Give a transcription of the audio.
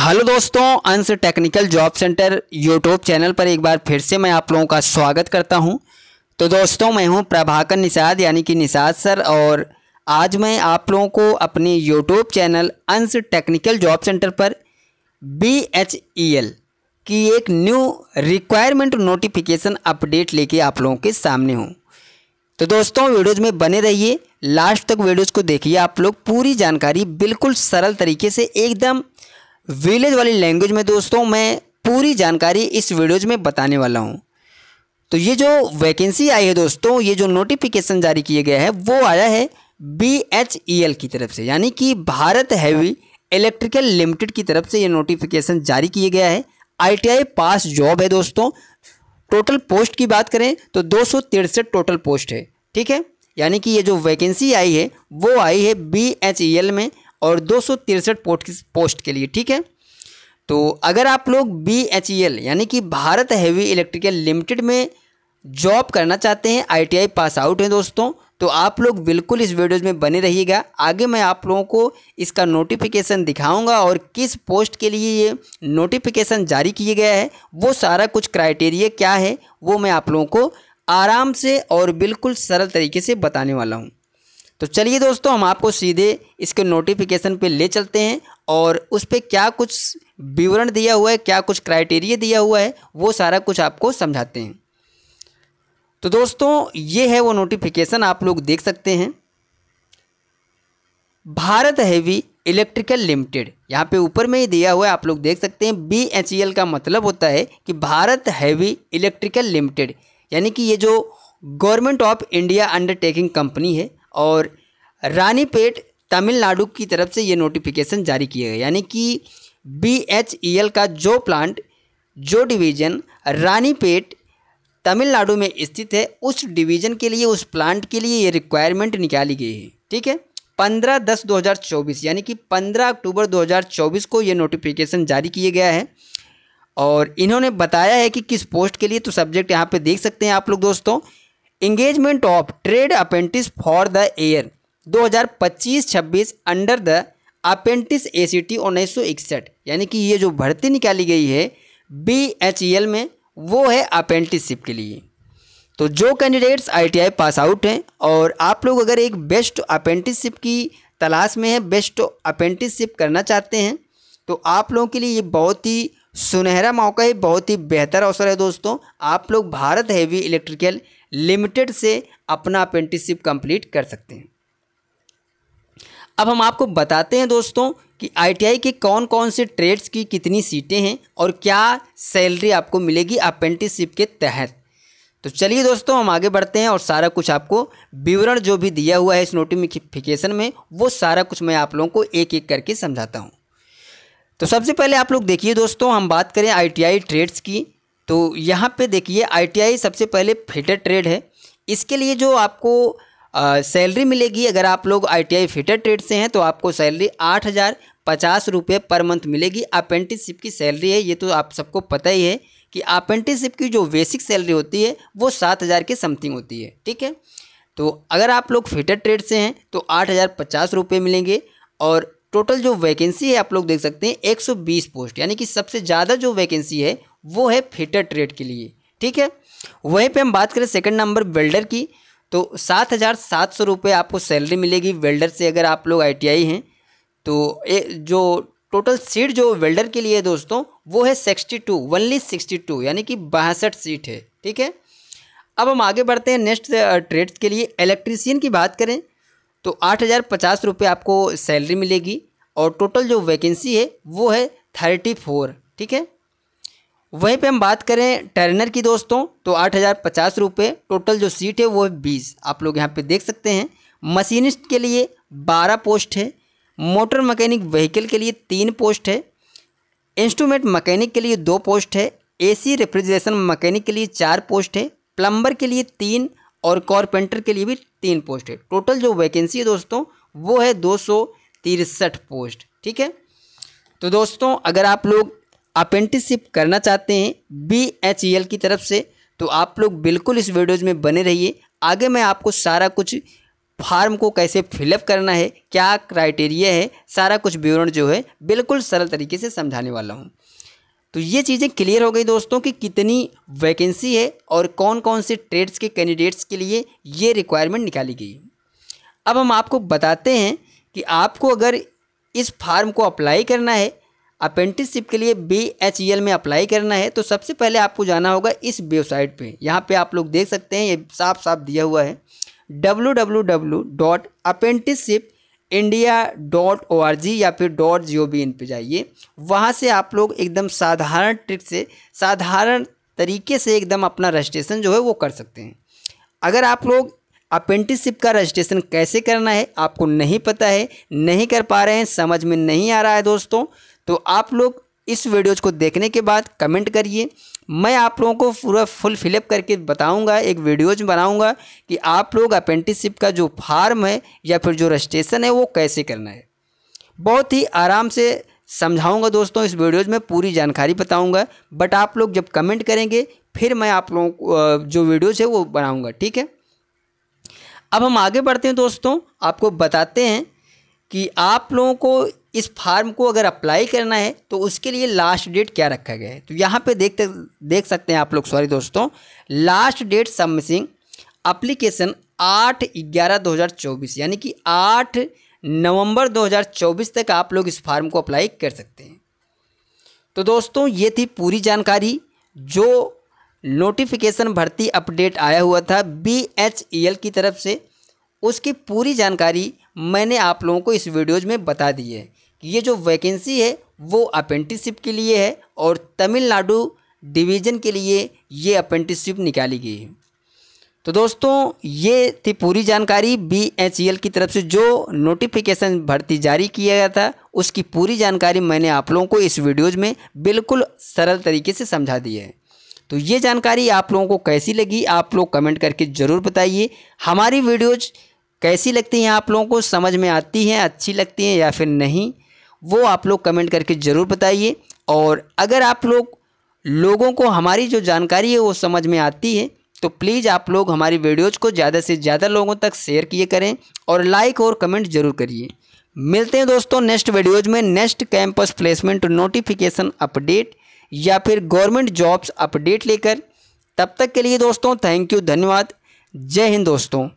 Hello दोस्तों, अंश technical job centre YouTube channel पर एक बार फिर से मैं आप लोगों का स्वागत करता हूं। तो दोस्तों, मैं हूं प्रभाकर निषाद यानी कि निषाद सर, और आज मैं आप लोगों को अपनी यूट्यूब चैनल अंश टेक्निकल जॉब सेंटर पर BHEL की एक न्यू रिक्वायरमेंट नोटिफिकेशन अपडेट लेके आप लोगों के सामने हूँ। तो दोस्तों, वीडियोज़ में बने रहिए, लास्ट तक वीडियोज़ को देखिए। आप लोग पूरी जानकारी बिल्कुल सरल तरीके से एकदम विलेज वाली लैंग्वेज में दोस्तों मैं पूरी जानकारी इस वीडियोज़ में बताने वाला हूं। तो ये जो वैकेंसी आई है दोस्तों, ये जो नोटिफिकेशन जारी किया गया है वो आया है BHEL की तरफ से, यानी कि भारत हैवी इलेक्ट्रिकल लिमिटेड की तरफ से ये नोटिफिकेशन जारी किया गया है। ITI पास जॉब है दोस्तों। टोटल पोस्ट की बात करें तो 263 टोटल पोस्ट है, ठीक है। यानी कि ये जो वैकेंसी आई है वो आई है BHEL में और 263 पोस्ट के लिए, ठीक है। तो अगर आप लोग BHEL यानी कि भारत हैवी इलेक्ट्रिकल लिमिटेड में जॉब करना चाहते हैं, ITI पास आउट हैं दोस्तों, तो आप लोग बिल्कुल इस वीडियोज़ में बने रहिएगा। आगे मैं आप लोगों को इसका नोटिफिकेशन दिखाऊंगा और किस पोस्ट के लिए ये नोटिफिकेशन जारी किया गया है, वो सारा कुछ क्राइटेरिया क्या है वो मैं आप लोगों को आराम से और बिल्कुल सरल तरीके से बताने वाला हूँ। तो चलिए दोस्तों, हम आपको सीधे इसके नोटिफिकेशन पे ले चलते हैं और उस पर क्या कुछ विवरण दिया हुआ है, क्या कुछ क्राइटेरिया दिया हुआ है, वो सारा कुछ आपको समझाते हैं। तो दोस्तों, ये है वो नोटिफिकेशन, आप लोग देख सकते हैं। भारत हैवी इलेक्ट्रिकल लिमिटेड, यहाँ पे ऊपर में ही दिया हुआ है, आप लोग देख सकते हैं। BHEL का मतलब होता है कि भारत हैवी इलेक्ट्रिकल लिमिटेड, यानी कि ये जो government of India undertaking company है और रानीपेट तमिलनाडु की तरफ से ये नोटिफिकेशन जारी किया गया। यानी कि BHEL का जो प्लांट, जो डिवीज़न रानीपेट तमिलनाडु में स्थित है, उस डिवीज़न के लिए, उस प्लांट के लिए ये रिक्वायरमेंट निकाली गई है, ठीक है। 15/10/2024 यानी कि 15 अक्टूबर 2024 को ये नोटिफिकेशन जारी किया गया है और इन्होंने बताया है कि किस पोस्ट के लिए। तो सब्जेक्ट यहाँ पे देख सकते हैं आप लोग दोस्तों, engagement of trade apprentice for the year 2025-26 under the apprentice ACT 1961। यानी कि ये जो भर्ती निकाली गई है BHEL में वो है अप्रेंटिसशिप के लिए। तो जो कैंडिडेट्स ITI पास आउट हैं और आप लोग अगर एक बेस्ट अप्रेंटिसशिप की तलाश में है, बेस्ट अप्रेंटिसशिप करना चाहते हैं, तो आप लोगों के लिए ये बहुत ही सुनहरा मौका है, बहुत ही बेहतर अवसर है दोस्तों। आप लोग भारत हैवी इलेक्ट्रिकल लिमिटेड से अपना अप्रेंटिसशिप कंप्लीट कर सकते हैं। अब हम आपको बताते हैं दोस्तों कि ITI के कौन कौन से ट्रेड्स की कितनी सीटें हैं और क्या सैलरी आपको मिलेगी अप्रेंटिसशिप के तहत। तो चलिए दोस्तों, हम आगे बढ़ते हैं और सारा कुछ आपको विवरण जो भी दिया हुआ है इस नोटिफिकेशन में, वो सारा कुछ मैं आप लोगों को एक एक करके समझाता हूँ। तो सबसे पहले आप लोग देखिए दोस्तों, हम बात करें ITI ट्रेड्स की, तो यहाँ पे देखिए ITI सबसे पहले फिटर ट्रेड है। इसके लिए जो आपको सैलरी मिलेगी, अगर आप लोग ITI फिटर ट्रेड से हैं तो आपको सैलरी 8,050 रुपये पर मंथ मिलेगी। अप्रेंटिसशिप की सैलरी है, ये तो आप सबको पता ही है कि अप्रेंटिसशिप की जो बेसिक सैलरी होती है वो 7,000 के समथिंग होती है, ठीक है। तो अगर आप लोग फिटर ट्रेड से हैं तो 8,050 रुपये मिलेंगे और टोटल जो वैकेंसी है आप लोग देख सकते हैं 120 पोस्ट, यानी कि सबसे ज़्यादा जो वैकेंसी है वो है फिटर ट्रेड के लिए, ठीक है। वहीं पे हम बात करें सेकंड नंबर वेल्डर की, तो 7,700 रुपये आपको सैलरी मिलेगी वेल्डर से अगर आप लोग ITI हैं। तो जो टोटल सीट जो वेल्डर के लिए है दोस्तों वो है 62, ओनली 62, यानी कि 62 सीट है, ठीक है। अब हम आगे बढ़ते हैं नेक्स्ट ट्रेड्स के लिए। इलेक्ट्रीशियन की बात करें तो 8,050 रुपये आपको सैलरी मिलेगी और टोटल जो वैकेंसी है वो है 34, ठीक है। वहीं पे हम बात करें टर्नर की दोस्तों, तो 8,050 रुपये, टोटल जो सीट है वो है 20, आप लोग यहाँ पे देख सकते हैं। मशीनिस्ट के लिए 12 पोस्ट है, मोटर मैकेनिक व्हीकल के लिए 3 पोस्ट है, इंस्ट्रूमेंट मैकेनिक के लिए 2 पोस्ट है, AC रेफ्रिजरेशन मैकेनिक के लिए 4 पोस्ट है, प्लम्बर के लिए 3 और कारपेंटर के लिए भी 3 पोस्ट है। टोटल जो वैकेंसी है दोस्तों वो है 263 पोस्ट, ठीक है। तो दोस्तों, अगर आप लोग अप्रेंटिसशिप करना चाहते हैं BHEL की तरफ से तो आप लोग बिल्कुल इस वीडियोज़ में बने रहिए। आगे मैं आपको सारा कुछ फार्म को कैसे फिलअप करना है, क्या क्राइटेरिया है, सारा कुछ विवरण जो है बिल्कुल सरल तरीके से समझाने वाला हूँ। तो ये चीज़ें क्लियर हो गई दोस्तों कि कितनी वैकेंसी है और कौन कौन से ट्रेड्स के कैंडिडेट्स के लिए ये रिक्वायरमेंट निकाली गई है। अब हम आपको बताते हैं कि आपको अगर इस फार्म को अप्लाई करना है, अप्रेंटिसशिप के लिए BHEL में अप्लाई करना है, तो सबसे पहले आपको जाना होगा इस वेबसाइट पे। यहाँ पे आप लोग देख सकते हैं, ये साफ साफ दिया हुआ है www.apprenticeshipindia.org या फिर .gov पे जाइए। वहाँ से आप लोग एकदम साधारण ट्रिक से, साधारण तरीके से एकदम अपना रजिस्ट्रेशन जो है वो कर सकते हैं। अगर आप लोग अप्रेंटिसशिप का रजिस्ट्रेशन कैसे करना है आपको नहीं पता है, नहीं कर पा रहे हैं, समझ में नहीं आ रहा है दोस्तों, तो आप लोग इस वीडियोज़ को देखने के बाद कमेंट करिए। मैं आप लोगों को पूरा फुल फिलअप करके बताऊंगा, एक वीडियोज बनाऊंगा कि आप लोग अप्रेंटिसशिप का जो फार्म है या फिर जो रजिस्ट्रेशन है वो कैसे करना है। बहुत ही आराम से समझाऊंगा दोस्तों, इस वीडियोज में पूरी जानकारी बताऊंगा। बट आप लोग जब कमेंट करेंगे फिर मैं आप लोगों को जो वीडियोज़ है वो बनाऊँगा, ठीक है। अब हम आगे बढ़ते हैं दोस्तों, आपको बताते हैं कि आप लोगों को इस फार्म को अगर अप्लाई करना है तो उसके लिए लास्ट डेट क्या रखा गया है। तो यहाँ पे देख सकते हैं आप लोग, सॉरी दोस्तों, लास्ट डेट सबमिशन एप्लीकेशन 8/11/2024 यानी कि 8 नवंबर 2024 तक आप लोग इस फार्म को अप्लाई कर सकते हैं। तो दोस्तों ये थी पूरी जानकारी, जो नोटिफिकेशन भर्ती अपडेट आया हुआ था BHEL की तरफ से, उसकी पूरी जानकारी मैंने आप लोगों को इस वीडियोज़ में बता दी है कि ये जो वैकेंसी है वो अप्रेंटिसशिप के लिए है और तमिलनाडु डिवीज़न के लिए ये अप्रेंटिसशिप निकाली गई है। तो दोस्तों ये थी पूरी जानकारी BHEL की तरफ से जो नोटिफिकेशन भर्ती जारी किया गया था, उसकी पूरी जानकारी मैंने आप लोगों को इस वीडियोज़ में बिल्कुल सरल तरीके से समझा दी है। तो ये जानकारी आप लोगों को कैसी लगी आप लोग कमेंट करके ज़रूर बताइए। हमारी वीडियोज़ कैसी लगती हैं आप लोगों को, समझ में आती हैं, अच्छी लगती हैं या फिर नहीं, वो आप लोग कमेंट करके ज़रूर बताइए। और अगर आप लोगों को हमारी जो जानकारी है वो समझ में आती है तो प्लीज़ आप लोग हमारी वीडियोज़ को ज़्यादा से ज़्यादा लोगों तक शेयर किए करें और लाइक और कमेंट ज़रूर करिए। मिलते हैं दोस्तों नेक्स्ट वीडियोज़ में, next campus placement notification update या फिर गवर्नमेंट जॉब्स अपडेट लेकर। तब तक के लिए दोस्तों थैंक यू, धन्यवाद, जय हिंद दोस्तों।